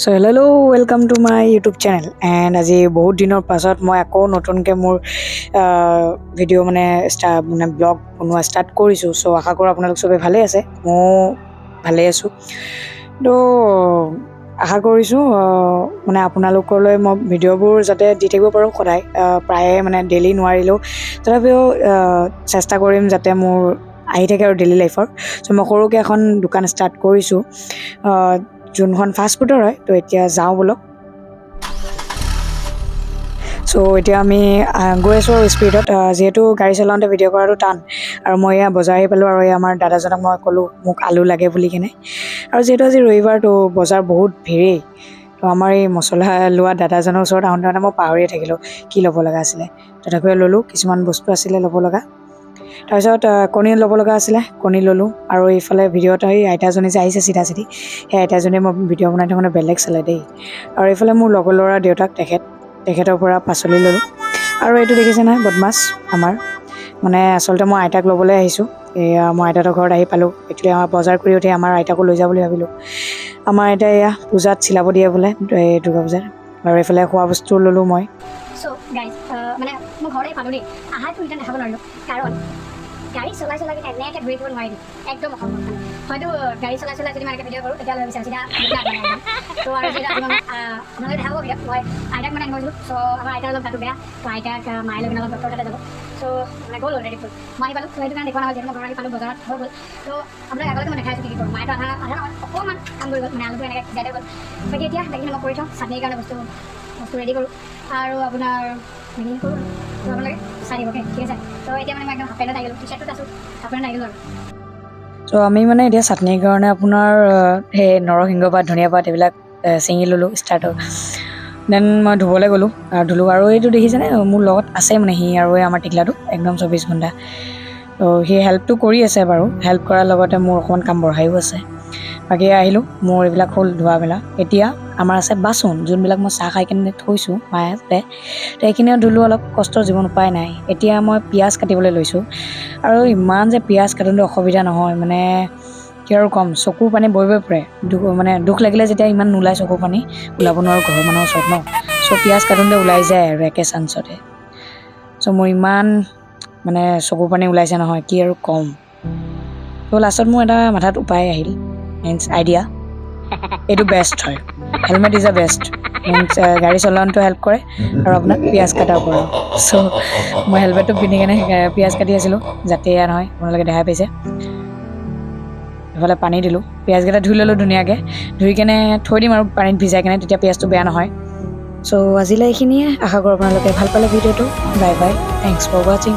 So hello' welcome to my YouTube channel and আজি বহুত দিনৰ পাছত মই আকৌ নতুনকৈ মোৰ ভিডিঅ' মানে ব্লগ বনোৱা ষ্টাৰ্ট কৰিছোঁ। চ' আশা কৰোঁ আপোনালোক চবেই ভালে আছে, ময়ো ভালেই আছোঁ। তো আশা কৰিছোঁ মানে আপোনালোকলৈ মই ভিডিঅ'বোৰ যাতে দি থাকিব পাৰোঁ সদায়, প্ৰায়ে মানে ডেইলি নোৱাৰিলেও তথাপিও চেষ্টা কৰিম যাতে মোৰ আহি থাকে আৰু ডেইলি লাইফৰ। চ' মই সৰুকৈ এখন দোকান ষ্টাৰ্ট কৰিছোঁ, যোনখন ফাষ্ট ফুডৰ হয়। তো এতিয়া যাওঁ বলক। চ' এতিয়া আমি গৈ আছোঁ আৰু স্পীডত, যিহেতু গাড়ী চলাওঁতে ভিডিঅ' কৰাটো টান। আৰু মই এয়া বজাৰ আহি পালোঁ, আৰু এই আমাৰ দাদাজনক মই ক'লোঁ মোক আলু লাগে বুলি কিনে। আৰু যিহেতু আজি ৰবিবাৰ, তো বজাৰ বহুত ভিৰেই। তো আমাৰ এই মছলা লোৱা দাদাজনৰ ওচৰত আহোঁতে মানে মই পাহৰিয়ে থাকিলোঁ কি ল'ব লগা আছিলে। তথাপিও ল'লোঁ, কিছুমান বস্তু আছিলে ল'ব লগা। তাৰপিছত কণী ল'ব লগা আছিলে, কণী ল'লোঁ। আৰু এইফালে ভিডিঅ'ত এই আইতাজনী যে আহিছে চিধা চিধি, সেই আইতাজনীয়ে মই ভিডিঅ' বনাই থাকোঁতে বেলেগ চালে দেই। আৰু এইফালে মোৰ লগৰ ল'ৰা দেউতাক, তেখেতৰ পৰা পাচলি ল'লোঁ। আৰু এইটো দেখিছে নহয় বদমাছ আমাৰ, মানে আচলতে মই আইতাক ল'বলৈ আহিছোঁ। এয়া মই আইতাহঁতৰ ঘৰত আহি পালোঁ। একচুৱেলি আমাৰ বজাৰ কৰি উঠি আমাৰ আইতাকো লৈ যাওঁ বুলি ভাবিলোঁ। আমাৰ আইতাই এয়া পূজাত চিলাব দিয়ে বোলে, এই দুৰ্গা পূজাত। আৰু এইফালে খোৱা বস্তু ল'লোঁ মই। চ' গাইজ মানে মই ঘৰতে পালোঁ দেই, আহাৰটো ৰিটাৰ্ণ দেখাব নোৱাৰিলোঁ, কাৰণ গাড়ী চলাই কিনে এনেকৈ ঘূৰি ফুৰিব নোৱাৰিলোঁ, একদম অসম্ভৱ। মানে হয়তো গাড়ী চলাই যদি মই এনেকৈ ভিডিঅ' কৰোঁ তেতিয়া লৈ বিচাৰোঁ চিধা একদম। তো আৰু যিহেতু আজি মই আপোনালোকে দেখাব ভিডিঅ', মই আইতাক মানে আনিব গৈছিলোঁ। চ' আমাৰ আইতাৰ অলপ গাটো বেয়া, তো আইতাক মায়ে লৈ কিনে অলপ ডক্টৰ তাতে যাব। চ' মানে গ'ল অলৰেডি ফুল, মই আহি পালোঁ। চ' সেইটো কাৰণে দেখুওৱা নহয়, যিহেতু মই ঘৰ আহি পালোঁ, বজাৰত হৈ গ'ল। তো আপোনাক আগলৈকে মই দেখাই আছোঁ কি কৰোঁ। মায়েতো আধা নহয় অকণমান কাম কৰি গ'ল, মানে আলুটো এনেকৈ সিজাই গ'ল। বাকী এতিয়া সেইখিনি মই কৰি থওঁ, চাটনিৰ কাৰণে বস্তু ৰেডি কৰোঁ। আৰু আপোনাৰ সেইখিনি কৰোঁ, তো আপোনালোকে চাই দিব, অ'কে ঠিক আছে। তো এতিয়া মানে মই একদম হাফ পেণ্টত আহি গ'লোঁ, টি চাৰ্টটোত আছোঁ, হাফ পেণ্টত আহি গ'লোঁ আৰু। চ' আমি মানে এতিয়া চাটনিৰ কাৰণে আপোনাৰ সেই নৰসিংহ পাত, ধনিয়া পাত এইবিলাক ছিঙি ল'লোঁ ষ্টাৰ্টত। দেন মই ধুবলৈ গ'লোঁ, ধুলোঁ। আৰু এইটো দেখিছেনে মোৰ লগত আছে মানে সি আৰু এই আমাৰ টিকলাটো একদম 24 ঘণ্টা। তো সি হেল্পটো কৰি আছে বাৰু, হেল্প কৰাৰ লগতে মোৰ অকণমান কাম বঢ়ায়ো আছে। বাকী আহিলোঁ, মোৰ এইবিলাক হ'ল ধোৱা মেলা। এতিয়া আমাৰ আছে বাচন, যোনবিলাক মই চাহ খাই কিনে থৈছোঁ মাহঁতে, তো এইখিনিও ধুলোঁ। অলপ কষ্টৰ জীৱন, উপায় নাই। এতিয়া মই পিঁয়াজ কাটিবলৈ লৈছোঁ। আৰু ইমান যে পিঁয়াজ কাটোঁতে অসুবিধা নহয়, মানে কি আৰু ক'ম, চকুৰ পানী বৈ পৰে। দুখ লাগিলে যেতিয়া ইমান নোলায় চকুৰ পানী, ওলাব নোৱাৰোঁ ঘৰৰ মানুহৰ ওচৰত ন। চ' পিঁয়াজ কাটোঁতে ওলাই যায় আৰু একে চান্সতে। চ' মোৰ ইমান মানে চকুৰ পানী ওলাইছে নহয়, কি আৰু ক'ম। ত' লাষ্টত মোৰ এটা মাথাত উপায় আহিল, মিনছ আইডিয়া। এইটো বেষ্ট হয়, helmet is a best. Means গাড়ী চলাওঁতে হেল্প কৰে আৰু আপোনাক পিঁয়াজ কটাৰ পৰাও। চ' মই হেলমেটটো পিন্ধি কেনে পিঁয়াজ কাটি আছিলোঁ, যাতে এয়া নহয়, আপোনালোকে দেখাই পাইছে। এইফালে পানী দিলোঁ, পিঁয়াজকেইটা ধুই ল'লোঁ ধুনীয়াকৈ। ধুই কেনে থৈ দিম আৰু পানীত ভিজাই কেনে, তেতিয়া পিঁয়াজটো বেয়া নহয়। চ' আজিলৈ এইখিনিয়ে। আশা কৰোঁ আপোনালোকে ভাল পালে ভিডিঅ'টো। বাই বাই, থেংকছ ফৰ ৱাচিং।